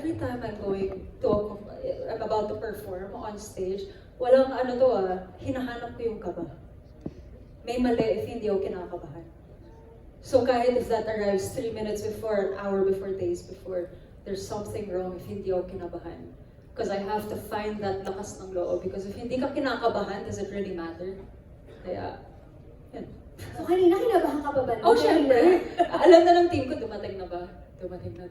every time I'm about to perform on stage, walang hinahanap ko yung kaba. May mali if hindi ako kinakabahan. So kahit if that arrives 3 minutes before, an hour before, days before, there's something wrong if hindi ako kinabahan. Because I have to find that lakas ng loob. Because if hindi ka kinakabahan, does it really matter? Kaya, yan. So kanina kinabahan ka pa ba? Oh, syempre. Alam na ng team ko, dumating na ba? Dumating na.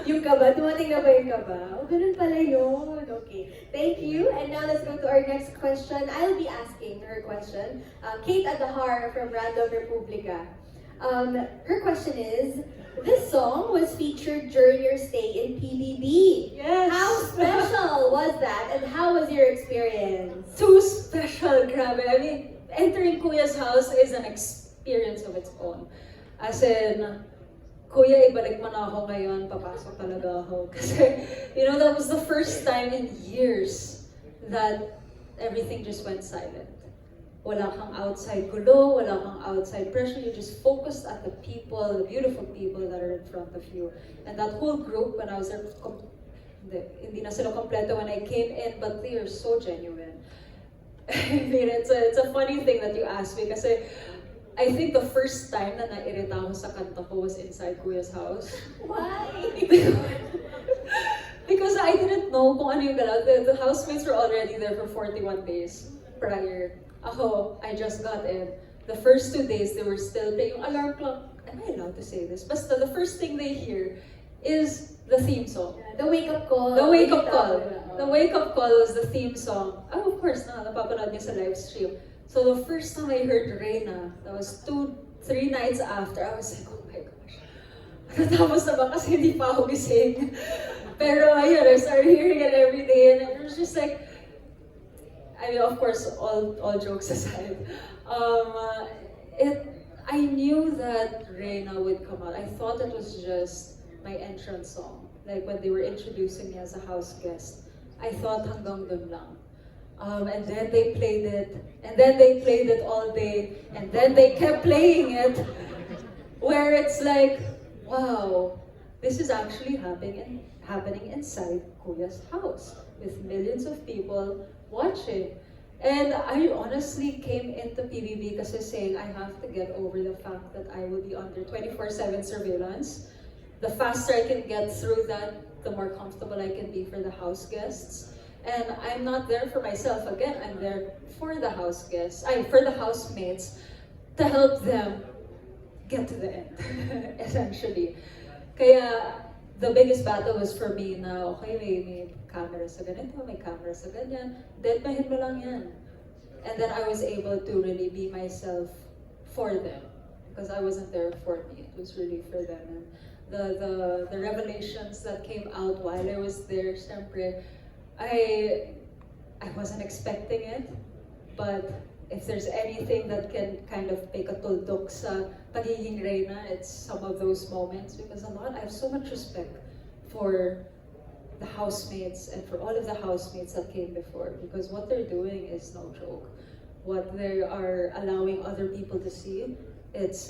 Yung kaba, dumating na ba yung kaba? O, ganun pala yun. Okay. Thank you. And now let's go to our next question. I'll be asking her question. Kate Adahar from Random Republica. Her question is, this song was featured during your stay in PBB. Yes. How special was that, and how was your experience? Too special, grabe. I mean, entering Kuya's house is an experience of its own. As in, Kuya, ibalik mo na ako ngayon, papasok talaga ako. Kasi, that was the first time in years that everything just went silent. Wala kang outside gulo, wala kang outside pressure, you just focused at the people, the beautiful people that are in front of you. And that whole group, when I was there, hindi na sila kompleto when I came in, but they are so genuine. I mean, it's a funny thing that you asked me, kasi I think the first time na nairita ako sa kanta ko was inside Kuya's house. Why? Because I didn't know kung ano yung galaw. The housemates were already there for 41 days prior. Ako, I just got in. The first 2 days, they were still playing yung alarm clock. Am I allowed to say this? Basta the first thing they hear is the theme song. The wake-up call. The wake-up call. The wake-up call was the theme song. Oh, of course, napapanood niya sa live stream. So the first time I heard Reina, that was 2-3 nights after, I was like, oh my gosh. Natapos na ba kasi hindi pa ako gising. Pero ayun, I started hearing it every day, and it was just like, I mean, of course, all jokes aside, I knew that Reina would come out. I thought it was just my entrance song. Like when they were introducing me as a house guest, I thought hanggang dun lang. And then they played it, and then they played it all day, and then they kept playing it, where it's like, wow, this is actually happening inside Kuya's house, with millions of people watching. And I honestly came into PBB kasi saying I have to get over the fact that I will be under 24/7 surveillance. The faster I can get through that, the more comfortable I can be for the house guests. And I'm not there for myself again, I'm there for the house guests, for the housemates, to help them get to the end, essentially. Kaya, the biggest battle was for me na, okay, may camera sa ganito, may camera sa ganyan, deadmahin mo lang yan. And then I was able to really be myself for them, because I wasn't there for me, it was really for them. And the revelations that came out while I was there, syempre, I wasn't expecting it, but if there's anything that can kind of make a tuldok sa pagiging Reina, it's some of those moments, because I have so much respect for the housemates and for all of the housemates that came before, because what they're doing is no joke. What they are allowing other people to see, it's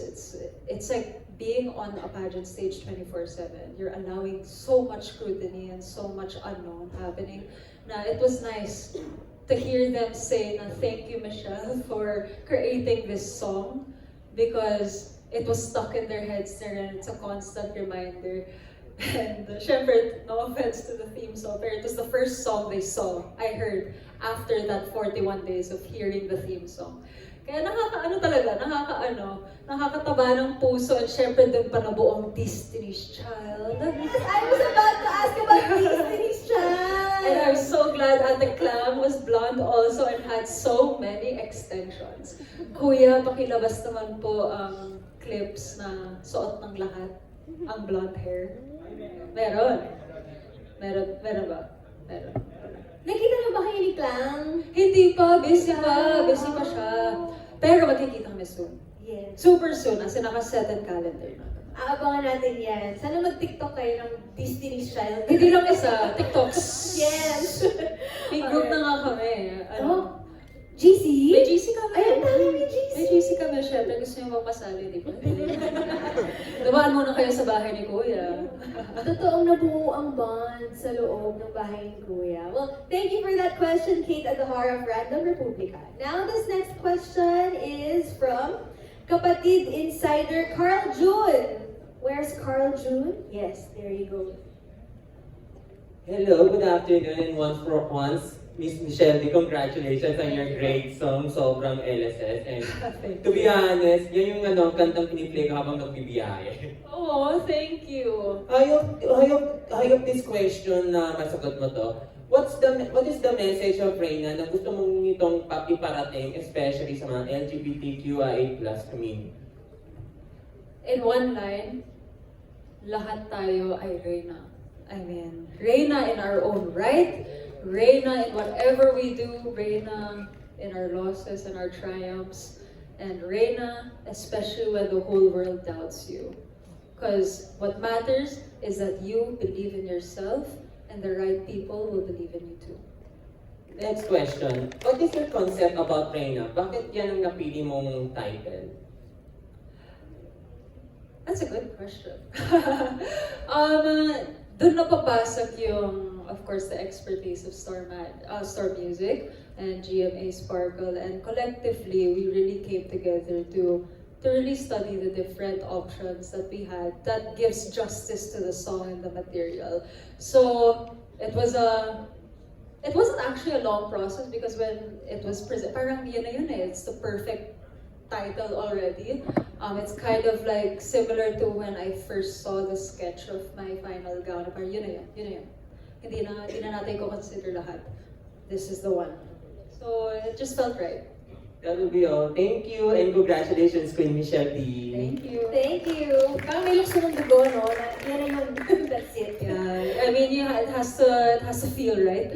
like being on a pageant stage 24/7. You're allowing so much scrutiny and so much unknown happening. Now, it was nice to hear them say na thank you, Michelle, for creating this song, because it was stuck in their heads there, and it's a constant reminder. And syempre, no offense to the theme song, pero it was the first song they saw, I heard, after that 41 days of hearing the theme song. Kaya nakakataba ng puso, at syempre doon pa nabuo ang Destiny's Child. Yes, I was about to ask about Destiny's Child! And I'm so glad Ate Clam was blonde also and had so many extensions. Kuya, pakilabas naman po ang clips na suot ng lahat, ang blonde hair. Meron ba? Meron. Nakita niyo ba kayo ni Clang? Hindi pa, busy pa siya. Pero magkikita kami soon. Yes. Super soon, as in naka-set and calendar na. Aabangan natin yan. Sana mag-TikTok kayo ng Destiny's Child. Hindi lang isa, TikToks. Yes! May group na nga kami. GC? May GC kami. Ay, ang dami may GC. May GC kami, syempre. Gusto niyo magpasali, di ba? Dumaan muna kayo sa bahay ni Kuya. Totoong nabuo ang bond sa loob ng bahay ni Kuya. Well, thank you for that question, Kate at the heart of Random Republica. Now, this next question is from Kapatid Insider Carl June. Where's Carl June? Yes, there you go. Hello, good afternoon, and once, Miss Michelle, congratulations on your great song, sobrang LSS. And to be honest, yan yung kantang piniplay ko habang nagbibiyahe. Oh, thank you. I hope this question na masagot mo to. What is the message of Reyna na gusto mong itong iparating, especially sa mga LGBTQIA+ community? In one line, lahat tayo ay Reyna. I mean, Reyna in our own right, Reyna in whatever we do, Reyna in our losses and our triumphs, and Reyna especially when the whole world doubts you. Because what matters is that you believe in yourself and the right people will believe in you too. Next question. What is your concept about Reyna? Bakit yan ang napili mong title? That's a good question. Doon napapasok yung, of course, the expertise of Star Music and GMA Sparkle, and collectively, we really came together to really study the different options that we had that gives justice to the song and the material. So, it wasn't actually a long process because when it was presented, parang yun na yun eh, it's the perfect title already. It's kind of like similar to when I first saw the sketch of my final gown. Parang yun na yun. Hindi na natin ko consider lahat. This is the one. So it just felt right. That will be all. Thank you and congratulations, Queen Michelle D. Thank you. Thank you. Parang may lukso ng dugo, no? Yan na yun. That's it. Yeah, I mean, yeah, it has to feel right.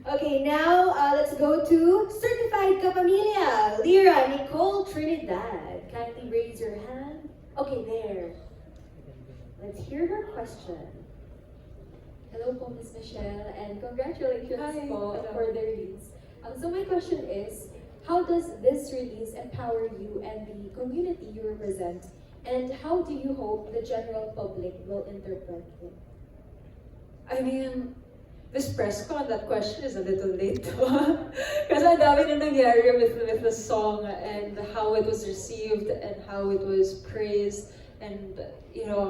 Okay, now let's go to Certified Kapamilya, Lyra Nicole Trinidad. Kindly raise your hand. Okay, there. Let's hear her question. Hello po, Ms. Michelle, and congratulations Hi. po Hello. for the release. So my question is, how does this release empower you and the community you represent, and how do you hope the general public will interpret it? I mean, this press con, that question is a little late. Kasi ang dami na nangyari with the song and how it was received and how it was praised and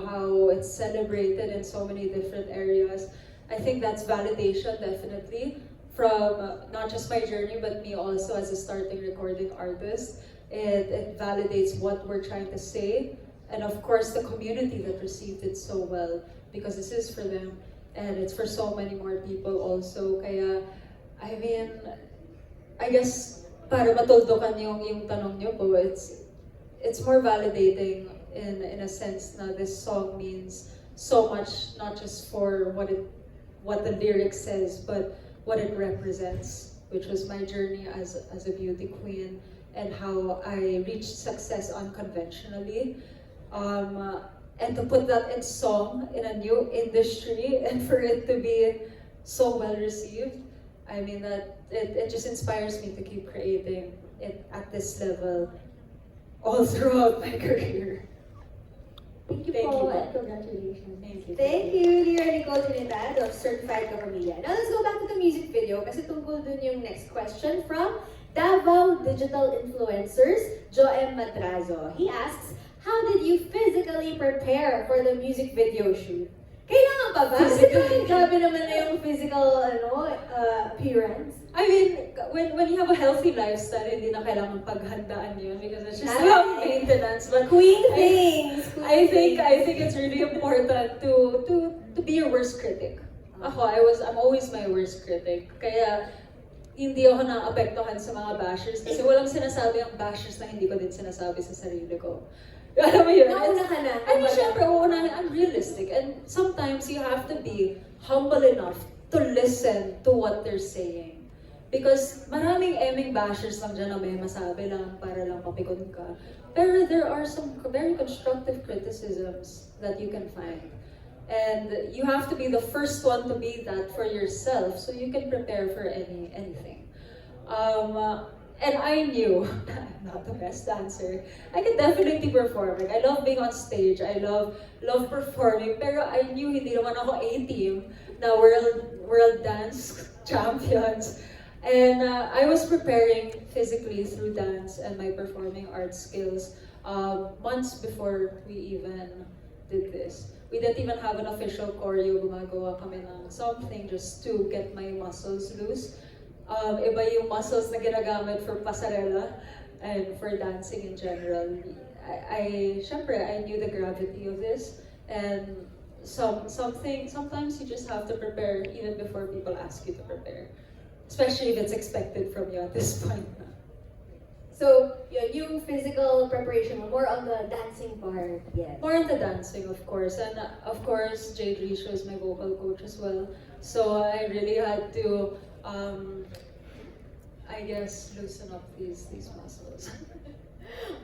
how it's celebrated in so many different areas. I think that's validation definitely from not just my journey but me also as a starting recording artist. It validates what we're trying to say and of course the community that received it so well because this is for them. And it's for so many more people also. Kaya, I mean, I guess, para matuldukan yung tanong niyo po, it's more validating in a sense na this song means so much, not just for what the lyric says, but what it represents, which was my journey as a beauty queen and how I reached success unconventionally. And to put that in song in a new industry and for it to be so well received, I mean that it just inspires me to keep creating it at this level all throughout my career. Thank you Thank po, you. and congratulations. Thank you, Lyra Nicole Trinidad of Certified Kapamilya. Now let's go back to the music video kasi tungkol dun yung next question from Davao Digital Influencers, Joem Madrazo. He asks, how did you physically prepare for the music video shoot? Kailangan pa ba? Physically? Grabe naman na yung physical appearance. I mean, when you have a healthy lifestyle, hindi na kailangan paghandaan yun because it's just Ay. about maintenance. But Queen things! I think it's really important to be your worst critic. I'm always my worst critic. Kaya hindi ako naapektuhan sa mga bashers kasi walang sinasabi ang bashers na hindi ko din sinasabi sa sarili ko. Alam mo yun? Nauna ka na. I mean, syempre, I'm realistic. And sometimes you have to be humble enough to listen to what they're saying. Because maraming eming bashers lang dyan na may masabi lang para lang mapikon ka. Pero there are some very constructive criticisms that you can find. And you have to be the first one to be that for yourself so you can prepare for anything. And I knew I'm not the best dancer. I could definitely perform. Like, I love being on stage. I love performing. Pero I knew hindi naman ako A-team na world dance champions. And I was preparing physically through dance and my performing arts skills months before we even did this. We didn't even have an official choreo. Gumagawa kami ng something just to get my muscles loose. Iba yung muscles na ginagamit for pasarela and for dancing in general. Syempre, I knew the gravity of this, and sometimes you just have to prepare even before people ask you to prepare, especially if it's expected from you at this point. So, yun, yung physical preparation mo, more on the dancing part, yes. More into dancing, of course, and of course, Jade Risho is my vocal coach as well. So I really had to, I guess, loosen up these muscles.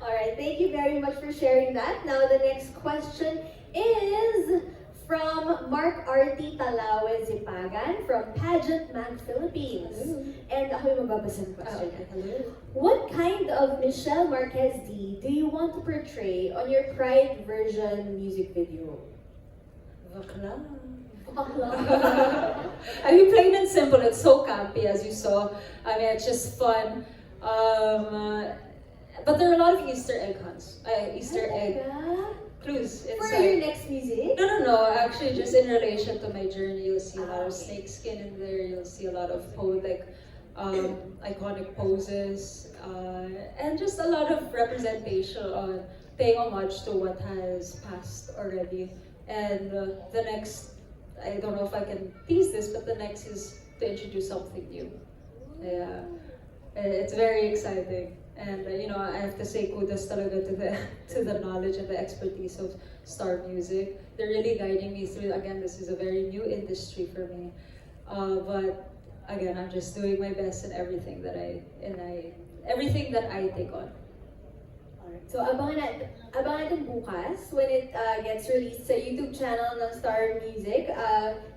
Alright, thank you very much for sharing that. Now the next question is from Mark Artie Talawe Zipagan from Pageant Mag Philippines. Hello. And ako yung magbabasa ng question. Hello. What kind of Michelle Marquez D do you want to portray on your Pride version music video? Bakla. I mean, plain and simple, it's so campy as you saw. I mean, it's just fun. But there are a lot of Easter egg hunts. Easter egg clues For inside. your next music? No. Actually, just in relation to my journey, you'll see a lot of snakeskin in there. You'll see a lot of iconic poses, and just a lot of representation on paying homage to what has passed already. And the next, I don't know if I can tease this, but the next is to introduce something new. Yeah, it's very exciting. And I have to say kudos talaga to the knowledge and the expertise of Star Music. They're really guiding me through. Again, this is a very new industry for me, but again, I'm just doing my best in everything that I take on. Alright, so abangan natin bukas when it gets released sa YouTube channel ng Star Music,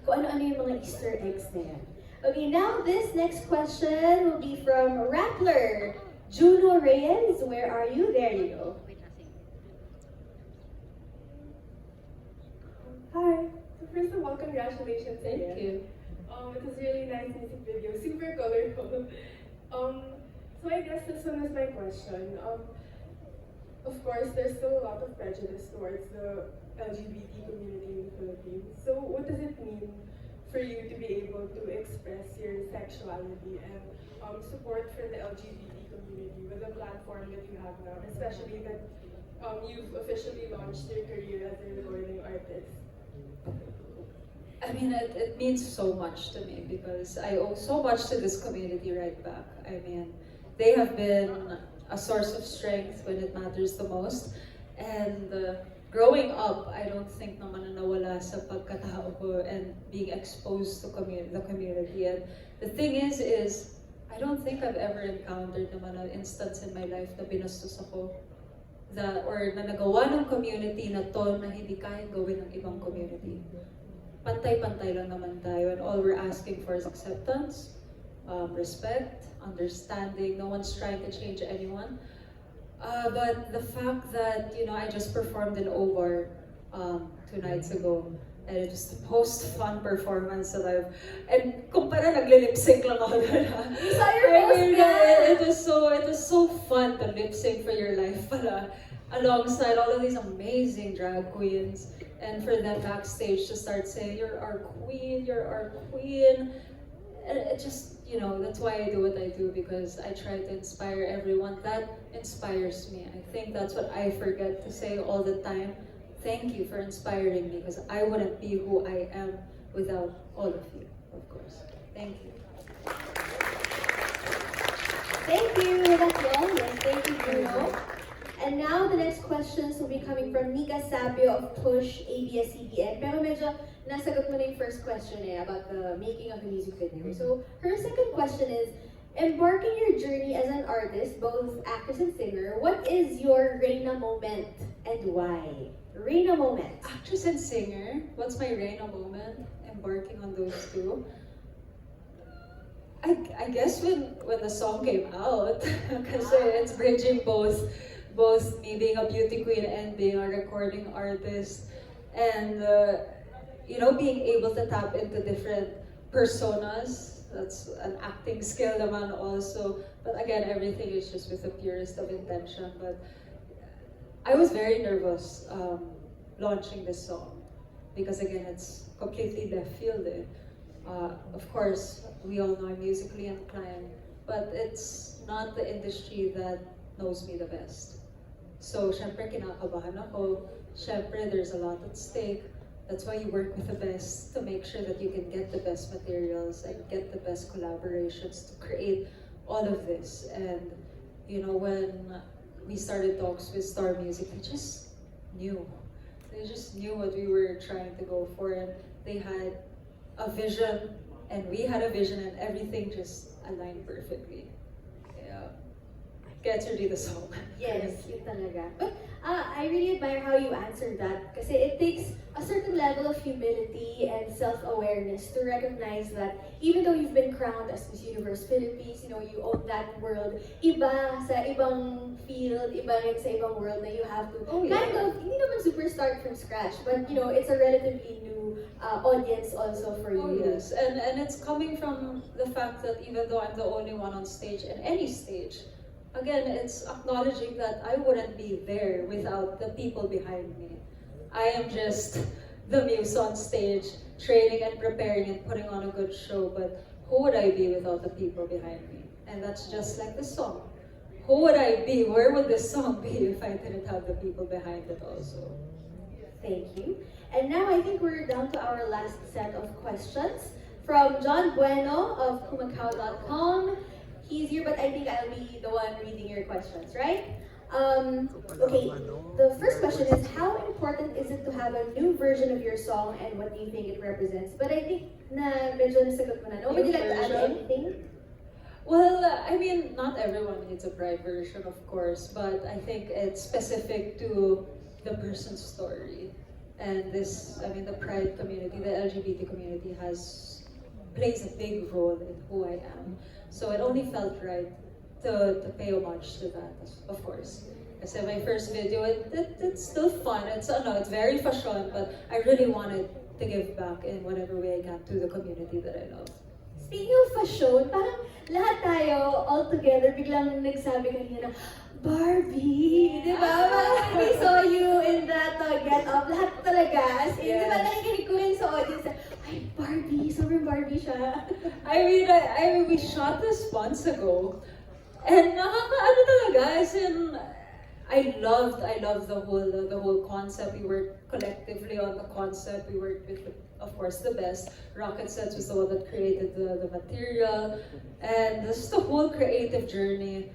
kung ano-ano yung mga Easter eggs na yan. Okay, now this next question will be from Rappler. Juno Reyes, where are you? There you go. Hi. So first of all, congratulations Thank again. you. It was really nice music video, super colorful. So I guess this one is my question. Of course, there's still a lot of prejudice towards the LGBT community in the Philippines. So what does it mean for you to be able to express your sexuality and support for the LGBT community with the platform that you have now, especially that you've officially launched your career as a recording artist? I mean, it means so much to me because I owe so much to this community right back. I mean, they have been a source of strength when it matters the most. And growing up, I don't think naman na nawala sa pagkatao ko and being exposed to the community. And the thing is I don't think I've ever encountered naman an instance in my life na binastos ako or na nagawa ng community na to na hindi kayang gawin ng ibang community. Pantay-pantay lang naman tayo, and all we're asking for is acceptance, respect, understanding. No one's trying to change anyone. But the fact that, I just performed in Ovar 2 nights ago, and it was the most fun performance that and kumpara nagle-lip sync lang ako doon. We saw your post It was so fun to lip sync for your life pala, alongside all of these amazing drag queens. And for them backstage to start saying, "You're our queen, you're our queen." And it just, that's why I do what I do, because I try to inspire everyone. That inspires me. I think that's what I forget to say all the time. Thank you for inspiring me, because I wouldn't be who I am without all of you, of course. Thank you. Thank you. That's all. Yes, thank you, Bruno. And now the next questions will be coming from Nika Sabio of Push ABS-CBN. Pero medyo nasagot mo na yung first question about the making of the music video. So her second question is, embarking your journey as an artist, both actress and singer, what is your Reina moment and why? Reina moment. Actress and singer, what's my Reina moment? Embarking on those two. I guess when the song came out, because it's bridging both me being a beauty queen and being a recording artist, and being able to tap into different personas. That's an acting skill naman also. But again, everything is just with the purest of intention. But I was very nervous launching this song because again, it's completely left field. Of course, we all know I'm musically inclined, but it's not the industry that knows me the best. So, syempre kinakabahan ako. Syempre, there's a lot at stake. That's why you work with the best to make sure that you can get the best materials and get the best collaborations to create all of this. And when we started talks with Star Music, they just knew. They just knew what we were trying to go for, and they had a vision, and we had a vision, and everything just aligned perfectly. Yeah. Get to read the song. Yes, yun talaga. But I really admire how you answered that kasi it takes a certain level of humility and self-awareness to recognize that even though you've been crowned as Miss Universe Philippines, you own that world, iba sa ibang field, iba rin sa ibang world na you have to kind of, hindi naman super start from scratch, but it's a relatively new audience also for you. Oh yes, and it's coming from the fact that even though I'm the only one on stage, in any stage, again, it's acknowledging that I wouldn't be there without the people behind me. I am just the muse on stage, training and preparing and putting on a good show, but who would I be without the people behind me? And that's just like the song. Who would I be? Where would this song be if I didn't have the people behind it also? Thank you. And now I think we're down to our last set of questions from John Bueno of kumakaw.com. He's here, but I think I'll be the one reading your questions, right? Okay, the first question is, how important is it to have a new version of your song and what do you think it represents? But I think na medyo nasagot mo na. No? Would you like to add anything? Well, I mean, not everyone needs a bride version, of course, but I think it's specific to the person's story. And the pride community, the LGBT community plays a big role in who I am. So it only felt right to pay homage to that, of course. Kasi my first video, it's still fun. It's very fashion, but I really wanted to give back in whatever way I can to the community that I love. Speaking of fashion, parang lahat tayo all together biglang nagsabi kanina na, Barbie! Di ba? We saw you in that get-up. Lahat talaga. As in, di ba nakikinig ko rin sa audience na, ay, Barbie! Sobrang Barbie siya. I mean, we shot this months ago. And nakakaano talaga, as in, I loved the whole concept. We worked collectively on the concept. We worked with, of course, the best. Rocket Sets was the one that created the material. And this is the whole creative journey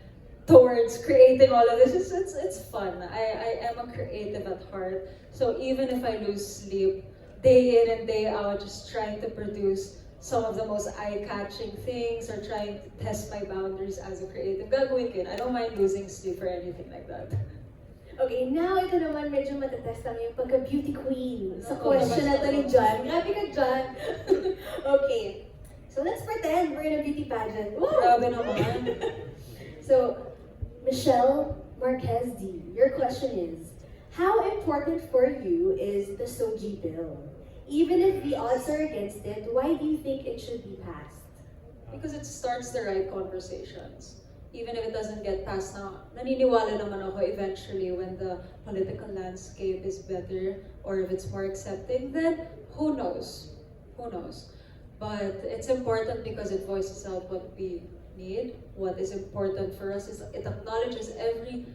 towards creating all of this. It's fun. I am a creative at heart. So even if I lose sleep, day in and day out, just trying to produce some of the most eye-catching things or trying to test my boundaries as a creative. Gagawin ko yun. I don't mind losing sleep or anything like that. Okay, now ito naman medyo matatest lang yung pagka-beauty queen sa question na to ni John. Grabe ka, John. Okay, so let's pretend we're in a beauty pageant. Woo! Grabe naman. So, Michelle Marquez D, your question is, how important for you is the Soji bill? Even if the odds are against it, why do you think it should be passed? Because it starts the right conversations. Even if it doesn't get passed now, naniniwala naman ako eventually when the political landscape is better or if it's more accepting, then who knows? Who knows? But it's important because it voices out what we need. What is important for us is it acknowledges every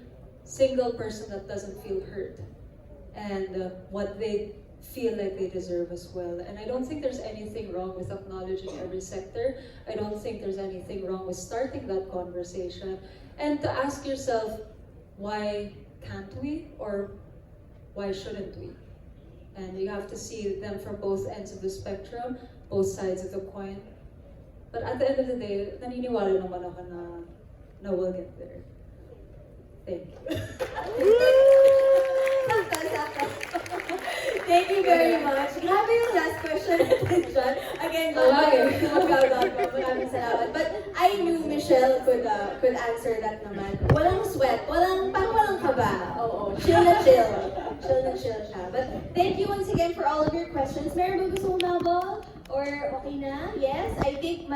single person that doesn't feel heard and what they feel like they deserve as well. And I don't think there's anything wrong with acknowledging every sector. I don't think there's anything wrong with starting that conversation and to ask yourself, why can't we or why shouldn't we? And you have to see them from both ends of the spectrum, both sides of the coin. But at the end of the day, naniniwala naman ako na we'll get there. Thank you. Thank you very much. Grabe yung last question natin, John. Again, John, maraming salamat. But Shell could answer that naman. Walang sweat, parang walang kaba. Oo, chill na chill. Chill na chill siya. But thank you once again for all of your questions. Meron ba gusto mong mabol? Or okay na? Yes? I think